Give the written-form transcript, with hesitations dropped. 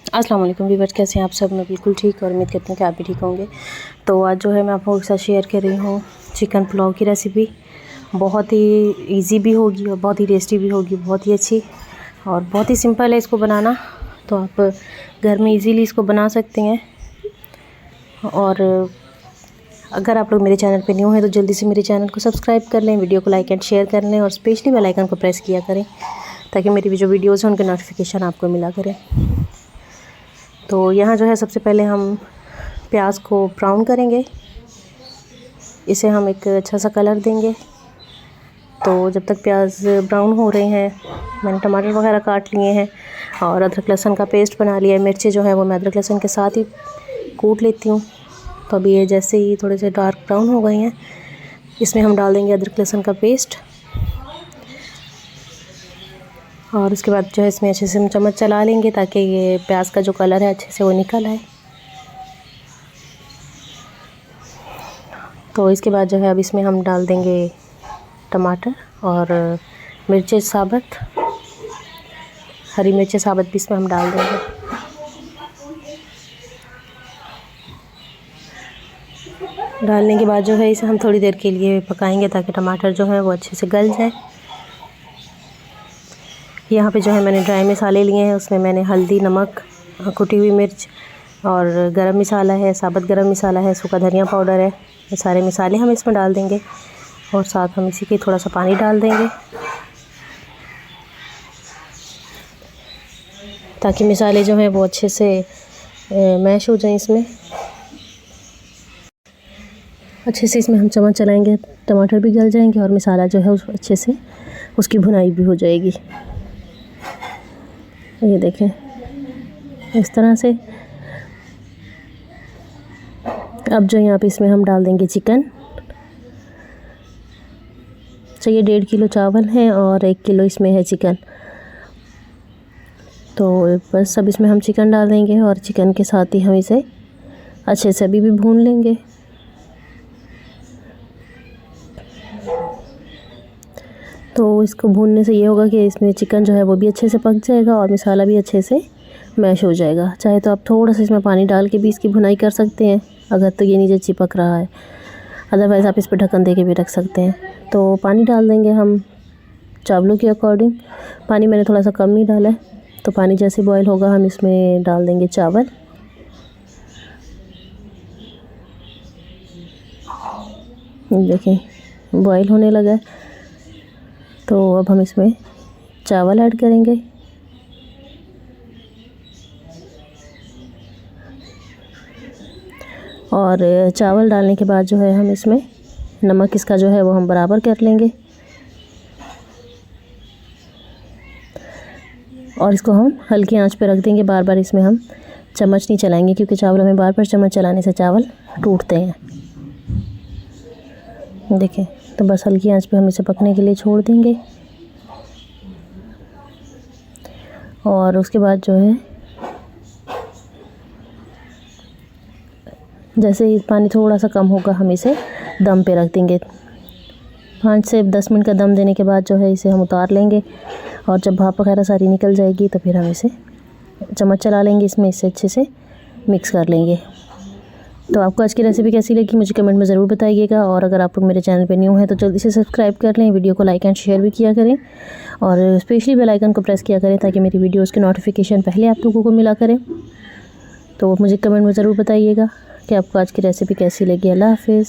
अस्सलाम वालेकुम व्यूअर्स, कैसे हैं आप सब। मैं बिल्कुल ठीक और उम्मीद करती हूँ कि आप भी ठीक होंगे। तो आज जो है मैं आप लोगों के साथ शेयर कर रही हूँ चिकन पुलाव की रेसिपी। बहुत ही इजी भी होगी और बहुत ही टेस्टी भी होगी, बहुत ही अच्छी और बहुत ही सिंपल है इसको बनाना। तो आप घर में इजीली इसको बना सकते हैं। और अगर आप लोग मेरे चैनल पे न्यू हैं तो जल्दी से मेरे चैनल को सब्सक्राइब कर लें, वीडियो को लाइक एंड शेयर कर लें और स्पेशली बेल आइकन को प्रेस किया करें ताकि मेरी जो वीडियोज़ हैं उनके नोटिफिकेशन आपको मिला करें। तो यहाँ जो है सबसे पहले हम प्याज को ब्राउन करेंगे, इसे हम एक अच्छा सा कलर देंगे। तो जब तक प्याज ब्राउन हो रहे हैं, मैंने टमाटर वगैरह काट लिए हैं और अदरक लहसुन का पेस्ट बना लिया है। मिर्ची जो है वो मैं अदरक लहसुन के साथ ही कूट लेती हूँ। तो अभी ये जैसे ही थोड़े से डार्क ब्राउन हो गए हैं, इसमें हम डाल देंगे अदरक लहसुन का पेस्ट और उसके बाद जो है इसमें अच्छे से हम चम्मच चला लेंगे ताकि ये प्याज का जो कलर है अच्छे से वो निकल आए। तो इसके बाद जो है अब इसमें हम डाल देंगे टमाटर और मिर्ची साबुत, हरी मिर्ची साबुत भी इसमें हम डाल देंगे। डालने के बाद जो है इसे हम थोड़ी देर के लिए पकाएंगे ताकि टमाटर जो है वो अच्छे से गल जाए। यहाँ पे जो है मैंने ड्राई मसाले लिए हैं, उसमें मैंने हल्दी, नमक, कुटी हुई मिर्च और गरम मसाला है, साबुत गरम मसाला है, सूखा धनिया पाउडर है। ये सारे मसाले हम इसमें डाल देंगे और साथ हम इसी के थोड़ा सा पानी डाल देंगे ताकि मसाले जो हैं वो अच्छे से मैश हो जाएं। इसमें अच्छे से इसमें हम चम्मच चलाएंगे, टमाटर भी गल जाएंगे और मसाला जो है उस अच्छे से उसकी भुनाई भी हो जाएगी। ये देखें इस तरह से। अब जो यहाँ पे इसमें हम डाल देंगे चिकन। तो ये 1.5 किलो चावल है और 1 किलो इसमें है चिकन। तो बस अब इसमें हम चिकन डाल देंगे और चिकन के साथ ही हम इसे अच्छे से अभी भी भून लेंगे। तो इसको भूनने से ये होगा कि इसमें चिकन जो है वो भी अच्छे से पक जाएगा और मसाला भी अच्छे से मैश हो जाएगा। चाहे तो आप थोड़ा सा इसमें पानी डाल के भी इसकी भुनाई कर सकते हैं अगर तो ये नीचे चिपक रहा है, अदरवाइज़ आप इस पर ढक्कन दे के भी रख सकते हैं। तो पानी डाल देंगे हम चावलों के अकॉर्डिंग। पानी मैंने थोड़ा सा कम ही डाला है। तो पानी जैसे बॉयल होगा हम इसमें डाल देंगे चावल। देखें बॉयल होने लगा है। तो अब हम इसमें चावल ऐड करेंगे और चावल डालने के बाद जो है हम इसमें नमक इसका जो है वो हम बराबर कर लेंगे और इसको हम हल्की आंच पे रख देंगे। बार बार इसमें हम चम्मच नहीं चलाएंगे क्योंकि चावलों में बार बार चम्मच चलाने से चावल टूटते हैं। देखें तो बस हल्की आंच पे हम इसे पकने के लिए छोड़ देंगे और उसके बाद जो है जैसे ही पानी थोड़ा सा कम होगा हम इसे दम पे रख देंगे। 5 से 10 मिनट का दम देने के बाद जो है इसे हम उतार लेंगे और जब भाप वगैरह सारी निकल जाएगी तो फिर हम इसे चम्मच चला लेंगे, इसमें इसे अच्छे से मिक्स कर लेंगे। तो आपको आज की रेसिपी कैसी लगी मुझे कमेंट में ज़रूर बताइएगा और अगर आप लोग मेरे चैनल पे न्यू हैं तो जल्दी से सब्सक्राइब कर लें, वीडियो को लाइक एंड शेयर भी किया करें और स्पेशली बेल आइकन को प्रेस किया करें ताकि मेरी वीडियोज़ के नोटिफिकेशन पहले आप लोगों को मिला करें। तो मुझे कमेंट में ज़रूर बताइएगा कि आपको आज की रेसिपी कैसी लगी। अल्लाह हाफ़िज़।